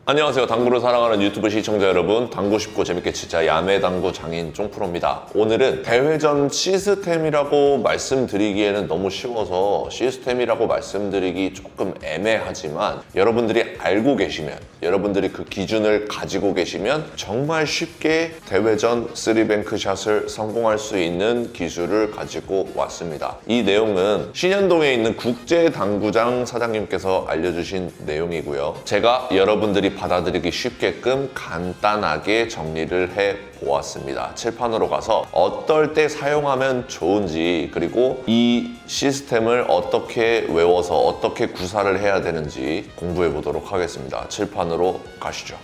안녕하세요. 당구를 사랑하는 유튜브 시청자 여러분, 당구 쉽고 재밌게 치자 야매 당구 장인 쫑프로입니다. 오늘은 대회전 시스템이라고 말씀드리기에는 너무 쉬워서 시스템이라고 말씀드리기 조금 애매하지만 여러분들이 알고 계시면, 여러분들이 그 기준을 가지고 계시면 정말 쉽게 대회전 3뱅크 샷을 성공할 수 있는 기술을 가지고 왔습니다. 이 내용은 신현동에 있는 국제당구장 사장님께서 알려주신 내용이고요. 제가 여러분들이 받아들이기 쉽게끔 간단하게 정리를 해 보았습니다. 칠판으로 가서 어떨 때 사용하면 좋은지, 그리고 이 시스템을 어떻게 외워서 어떻게 구사를 해야 되는지 공부해 보도록 하겠습니다. 칠판으로 가시죠.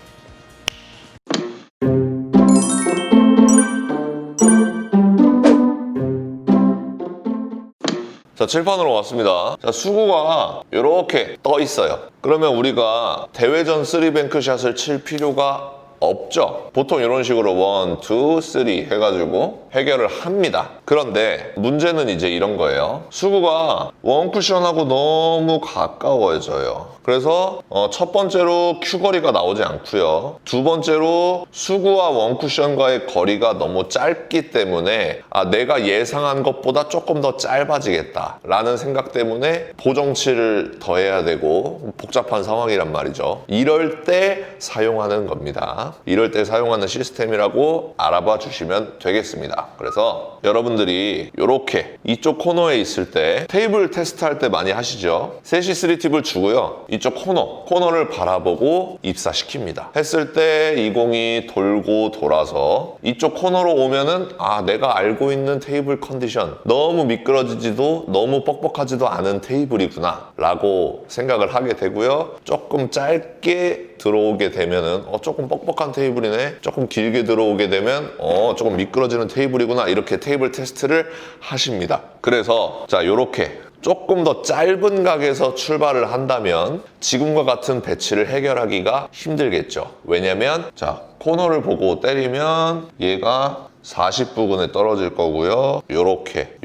자, 칠판으로 왔습니다. 자, 수구가 이렇게 떠 있어요. 그러면 우리가 대회전 3뱅크 샷을 칠 필요가 없죠. 보통 이런 식으로 1, 2, 3 해가지고 해결을 합니다. 그런데 문제는 이제 이런 거예요. 수구가 원쿠션하고 너무 가까워져요. 그래서 첫 번째로 큐거리가 나오지 않고요. 두 번째로 수구와 원쿠션과의 거리가 너무 짧기 때문에 내가 예상한 것보다 조금 더 짧아지겠다 라는 생각 때문에 보정치를 더해야 되고 복잡한 상황이란 말이죠. 이럴 때 사용하는 겁니다. 이럴 때 사용하는 시스템이라고 알아봐 주시면 되겠습니다. 그래서 여러분들이 이렇게 이쪽 코너에 있을 때 테이블 테스트할 때 많이 하시죠. 셋이 3팁을 주고요. 이쪽 코너를 바라보고 입사시킵니다. 했을 때 이 공이 돌고 돌아서 이쪽 코너로 오면은 내가 알고 있는 테이블 컨디션, 너무 미끄러지지도 너무 뻑뻑하지도 않은 테이블이구나 라고 생각을 하게 되고요. 조금 짧게 들어오게 되면은 조금 뻑뻑한 테이블이네, 조금 길게 들어오게 되면 조금 미끄러지는 테이블이구나, 이렇게 테이블 테스트를 하십니다. 그래서 자, 요렇게 조금 더 짧은 각에서 출발을 한다면 지금과 같은 배치를 해결하기가 힘들겠죠. 왜냐면 자, 코너를 보고 때리면 얘가 40 부근에 떨어질 거고요. 요렇게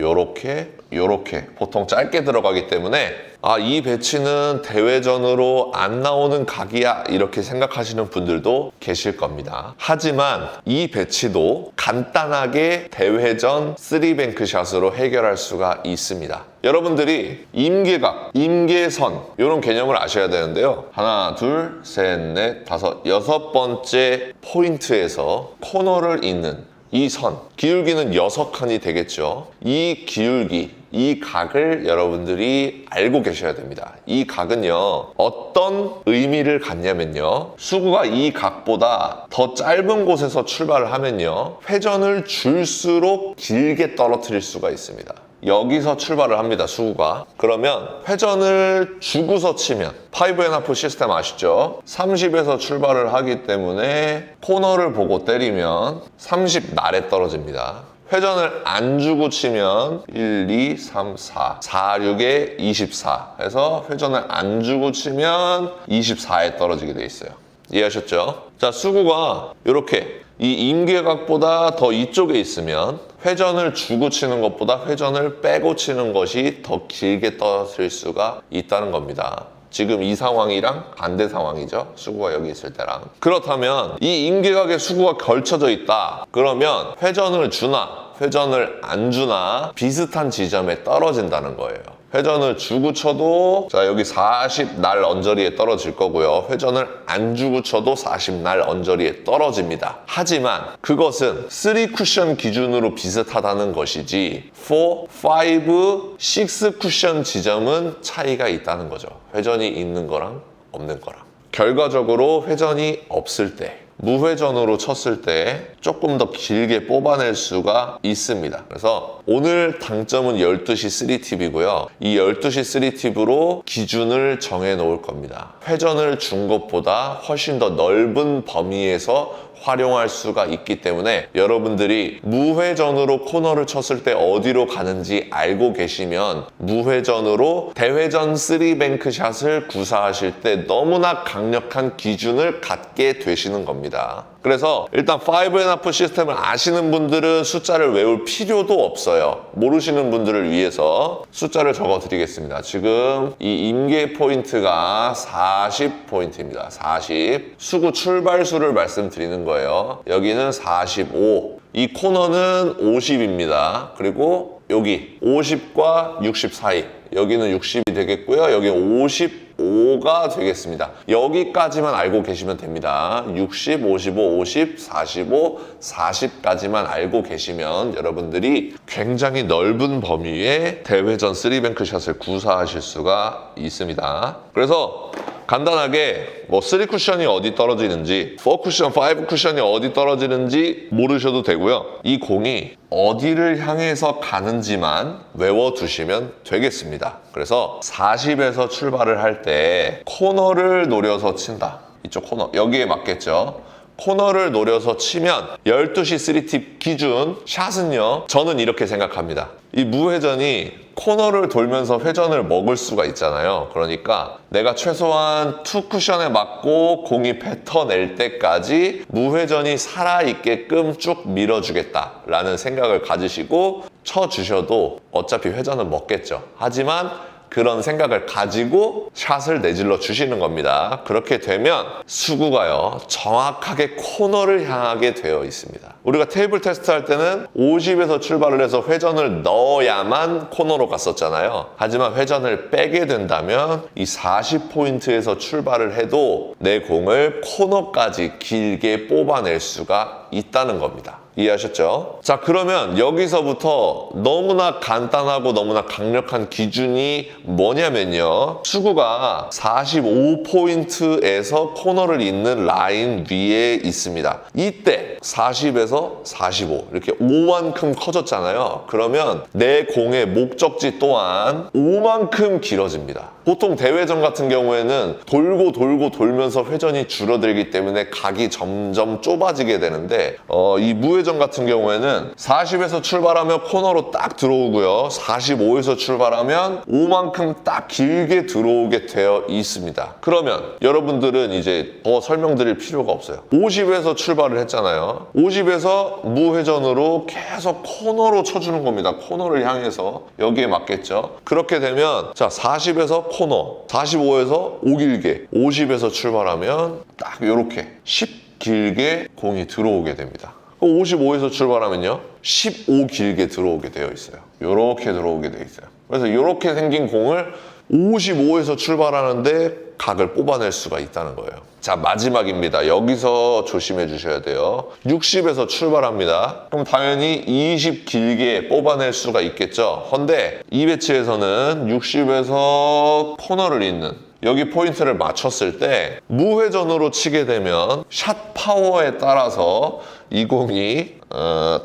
보통 짧게 들어가기 때문에 이 배치는 대회전으로 안 나오는 각이야, 이렇게 생각하시는 분들도 계실 겁니다. 하지만 이 배치도 간단하게 대회전 3뱅크 샷으로 해결할 수가 있습니다. 여러분들이 임계각, 임계선 이런 개념을 아셔야 되는데요. 하나, 둘, 셋, 넷, 다섯, 여섯 번째 포인트에서 코너를 잇는 이 선, 기울기는 6칸이 되겠죠. 이 기울기, 이 각을 여러분들이 알고 계셔야 됩니다. 이 각은요, 어떤 의미를 갖냐면요, 수구가 이 각보다 더 짧은 곳에서 출발을 하면요, 회전을 줄수록 길게 떨어뜨릴 수가 있습니다. 여기서 출발을 합니다, 수구가. 그러면 회전을 주고서 치면 5&1 시스템 아시죠? 30에서 출발을 하기 때문에 코너를 보고 때리면 30 날에 떨어집니다. 회전을 안 주고 치면 1, 2, 3, 4, 4, 6에 24 해서 회전을 안 주고 치면 24에 떨어지게 돼 있어요. 이해하셨죠? 자, 수구가 이렇게 이 임계각보다 더 이쪽에 있으면 회전을 주고 치는 것보다 회전을 빼고 치는 것이 더 길게 떨어질 수가 있다는 겁니다. 지금 이 상황이랑 반대 상황이죠. 수구가 여기 있을 때랑. 그렇다면 이 임계각에 수구가 걸쳐져 있다. 그러면 회전을 주나 회전을 안 주나 비슷한 지점에 떨어진다는 거예요. 회전을 주고 쳐도 자, 여기 40 날 언저리에 떨어질 거고요. 회전을 안 주고 쳐도 40 날 언저리에 떨어집니다. 하지만 그것은 3 쿠션 기준으로 비슷하다는 것이지 4, 5, 6 쿠션 지점은 차이가 있다는 거죠. 회전이 있는 거랑 없는 거랑. 결과적으로 회전이 없을 때, 무회전으로 쳤을 때 조금 더 길게 뽑아낼 수가 있습니다. 그래서 오늘 당점은 12시 3팁이고요. 이 12시 3팁으로 기준을 정해 놓을 겁니다. 회전을 준 것보다 훨씬 더 넓은 범위에서 활용할 수가 있기 때문에 여러분들이 무회전으로 코너를 쳤을 때 어디로 가는지 알고 계시면 무회전으로 대회전 3뱅크 샷을 구사하실 때 너무나 강력한 기준을 갖게 되시는 겁니다. 그래서 일단 5&1 시스템을 아시는 분들은 숫자를 외울 필요도 없어요. 모르시는 분들을 위해서 숫자를 적어 드리겠습니다. 지금 이 임계 포인트가 40포인트입니다. 40. 수구 출발수를 말씀드리는 거예요. 여기는 45. 이 코너는 50입니다. 그리고 여기 50과 60 사이. 여기는 60이 되겠고요. 여기 55가 되겠습니다. 여기까지만 알고 계시면 됩니다. 60, 55, 50, 45, 40까지만 알고 계시면 여러분들이 굉장히 넓은 범위의 대회전 3뱅크 샷을 구사하실 수가 있습니다. 그래서 간단하게 뭐 3쿠션이 어디 떨어지는지 4쿠션, 5쿠션이 어디 떨어지는지 모르셔도 되고요. 이 공이 어디를 향해서 가는지만 외워두시면 되겠습니다. 그래서 40에서 출발을 할 때 코너를 노려서 친다. 이쪽 코너, 여기에 맞겠죠? 코너를 노려서 치면 12시 3팁 기준 샷은요, 저는 이렇게 생각합니다. 이 무회전이 코너를 돌면서 회전을 먹을 수가 있잖아요. 그러니까 내가 최소한 2쿠션에 맞고 공이 뱉어낼 때까지 무회전이 살아있게끔 쭉 밀어주겠다라는 생각을 가지시고 쳐주셔도 어차피 회전은 먹겠죠. 하지만 그런 생각을 가지고 샷을 내질러 주시는 겁니다. 그렇게 되면 수구가요, 정확하게 코너를 향하게 되어 있습니다. 우리가 테이블 테스트 할 때는 50에서 출발을 해서 회전을 넣어야만 코너로 갔었잖아요. 하지만 회전을 빼게 된다면 이 40포인트에서 출발을 해도 내 공을 코너까지 길게 뽑아낼 수가 있다는 겁니다. 이해하셨죠? 자, 그러면 여기서부터 너무나 간단하고 너무나 강력한 기준이 뭐냐면요, 수구가 45포인트에서 코너를 잇는 라인 위에 있습니다. 이때 40에서 45 이렇게 5만큼 커졌잖아요. 그러면 내 공의 목적지 또한 5만큼 길어집니다. 보통 대회전 같은 경우에는 돌고 돌면서 회전이 줄어들기 때문에 각이 점점 좁아지게 되는데 이 무회전 같은 경우에는 40에서 출발하면 코너로 딱 들어오고요, 45에서 출발하면 5만큼 딱 길게 들어오게 되어 있습니다. 그러면 여러분들은 이제 더 설명드릴 필요가 없어요. 50에서 출발을 했잖아요. 50에서 무회전으로 계속 코너로 쳐주는 겁니다. 코너를 향해서 여기에 맞겠죠. 그렇게 되면 자, 40에서 코너, 45에서 5길게, 50에서 출발하면 딱 이렇게 10 길게 공이 들어오게 됩니다. 55에서 출발하면요, 15 길게 들어오게 되어 있어요. 이렇게 들어오게 되어 있어요. 그래서 이렇게 생긴 공을 55에서 출발하는데 각을 뽑아낼 수가 있다는 거예요. 자, 마지막입니다. 여기서 조심해 주셔야 돼요. 60에서 출발합니다. 그럼 당연히 20 길게 뽑아낼 수가 있겠죠. 근데 이 배치에서는 60에서 코너를 잇는 여기 포인트를 맞췄을 때 무회전으로 치게 되면 샷 파워에 따라서 이 공이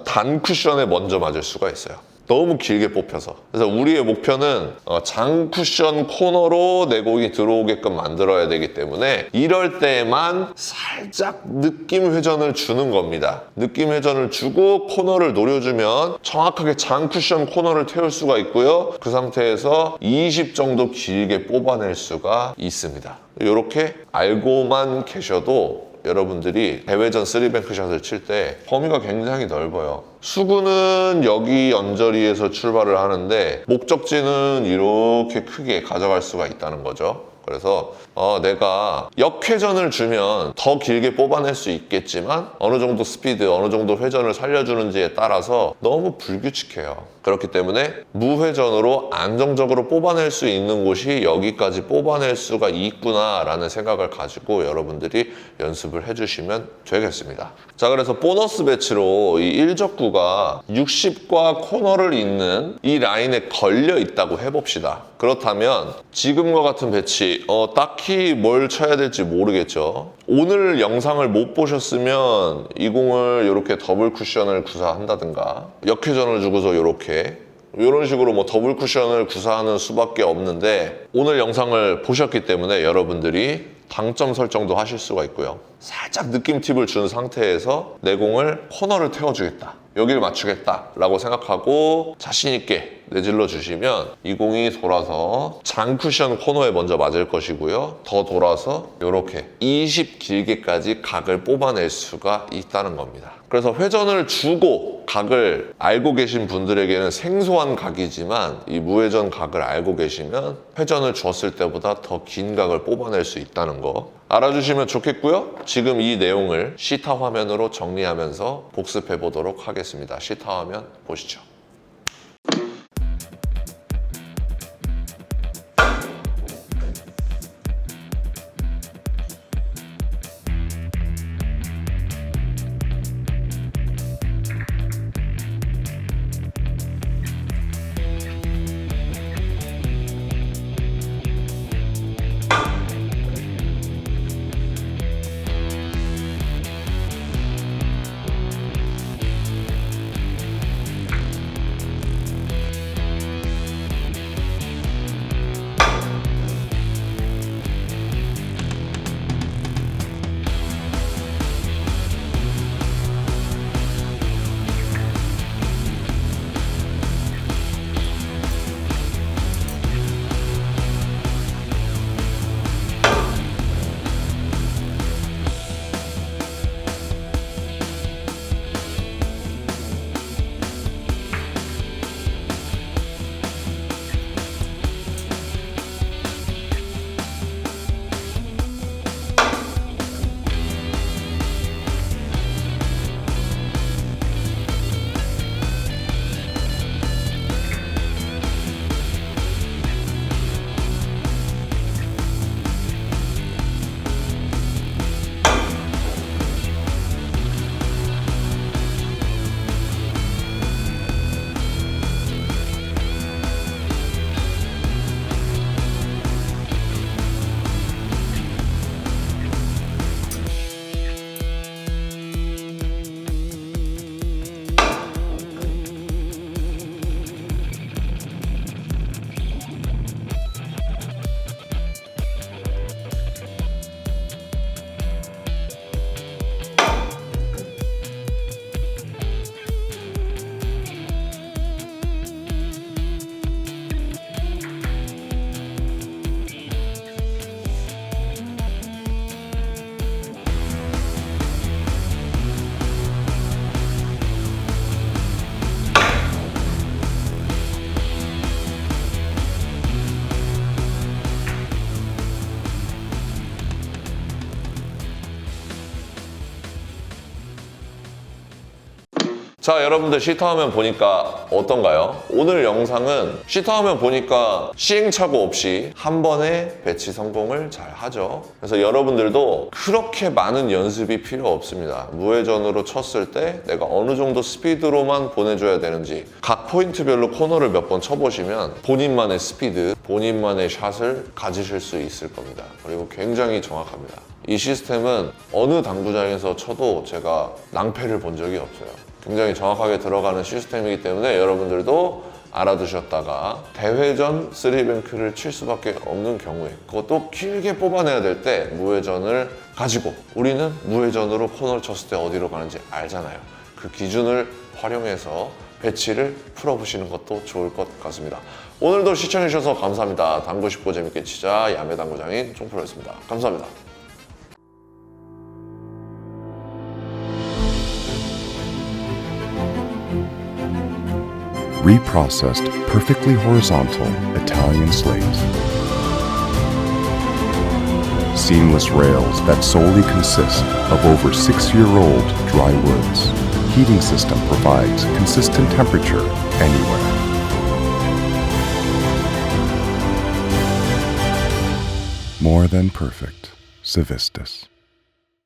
단 쿠션에 먼저 맞을 수가 있어요. 너무 길게 뽑혀서. 그래서 우리의 목표는 장 쿠션 코너로 내 공이 들어오게끔 만들어야 되기 때문에 이럴 때만 살짝 느낌 회전을 주는 겁니다. 느낌 회전을 주고 코너를 노려주면 정확하게 장 쿠션 코너를 태울 수가 있고요. 그 상태에서 20 정도 길게 뽑아낼 수가 있습니다. 이렇게 알고만 계셔도 여러분들이 대회전 3뱅크 샷을 칠 때 범위가 굉장히 넓어요. 수구는 여기 언저리에서 출발을 하는데 목적지는 이렇게 크게 가져갈 수가 있다는 거죠. 그래서 내가 역회전을 주면 더 길게 뽑아낼 수 있겠지만 어느 정도 스피드, 어느 정도 회전을 살려주는지에 따라서 너무 불규칙해요. 그렇기 때문에 무회전으로 안정적으로 뽑아낼 수 있는 곳이 여기까지 뽑아낼 수가 있구나라는 생각을 가지고 여러분들이 연습을 해주시면 되겠습니다. 자, 그래서 보너스 배치로 이 1적구가 60과 코너를 잇는 이 라인에 걸려 있다고 해봅시다. 그렇다면 지금과 같은 배치 딱히 뭘 쳐야 될지 모르겠죠. 오늘 영상을 못 보셨으면 이 공을 이렇게 더블 쿠션을 구사한다든가 역회전을 주고서 이런 식으로 뭐 더블 쿠션을 구사하는 수밖에 없는데 오늘 영상을 보셨기 때문에 여러분들이 당점 설정도 하실 수가 있고요. 살짝 느낌 팁을 준 상태에서 내 공을 코너를 태워주겠다, 여기를 맞추겠다 라고 생각하고 자신 있게 내질러 주시면 이 공이 돌아서 장쿠션 코너에 먼저 맞을 것이고요. 더 돌아서 이렇게 20 길게까지 각을 뽑아낼 수가 있다는 겁니다. 그래서 회전을 주고 각을 알고 계신 분들에게는 생소한 각이지만 이 무회전 각을 알고 계시면 회전을 주었을 때보다 더 긴 각을 뽑아낼 수 있다는 거 알아주시면 좋겠고요. 지금 이 내용을 시타 화면으로 정리하면서 복습해 보도록 하겠습니다. 시타 화면 보시죠. 자, 여러분들 시타화면 보니까 어떤가요? 오늘 영상은 시타화면 보니까 시행착오 없이 한 번에 배치 성공을 잘 하죠. 그래서 여러분들도 그렇게 많은 연습이 필요 없습니다. 무회전으로 쳤을 때 내가 어느 정도 스피드로만 보내줘야 되는지 각 포인트별로 코너를 몇 번 쳐보시면 본인만의 스피드, 본인만의 샷을 가지실 수 있을 겁니다. 그리고 굉장히 정확합니다. 이 시스템은 어느 당구장에서 쳐도 제가 낭패를 본 적이 없어요. 굉장히 정확하게 들어가는 시스템이기 때문에 여러분들도 알아두셨다가 대회전 3뱅크를 칠 수밖에 없는 경우에, 그것도 길게 뽑아내야 될 때 무회전을 가지고, 우리는 무회전으로 코너를 쳤을 때 어디로 가는지 알잖아요. 그 기준을 활용해서 배치를 풀어보시는 것도 좋을 것 같습니다. 오늘도 시청해주셔서 감사합니다. 당구 쉽고 재밌게 치자 야매당구장인 총프로였습니다. 감사합니다. Reprocessed, perfectly horizontal Italian slate. Seamless rails that solely consist of over 6-year-old dry woods. Heating system provides consistent temperature anywhere. More than perfect. Civistus.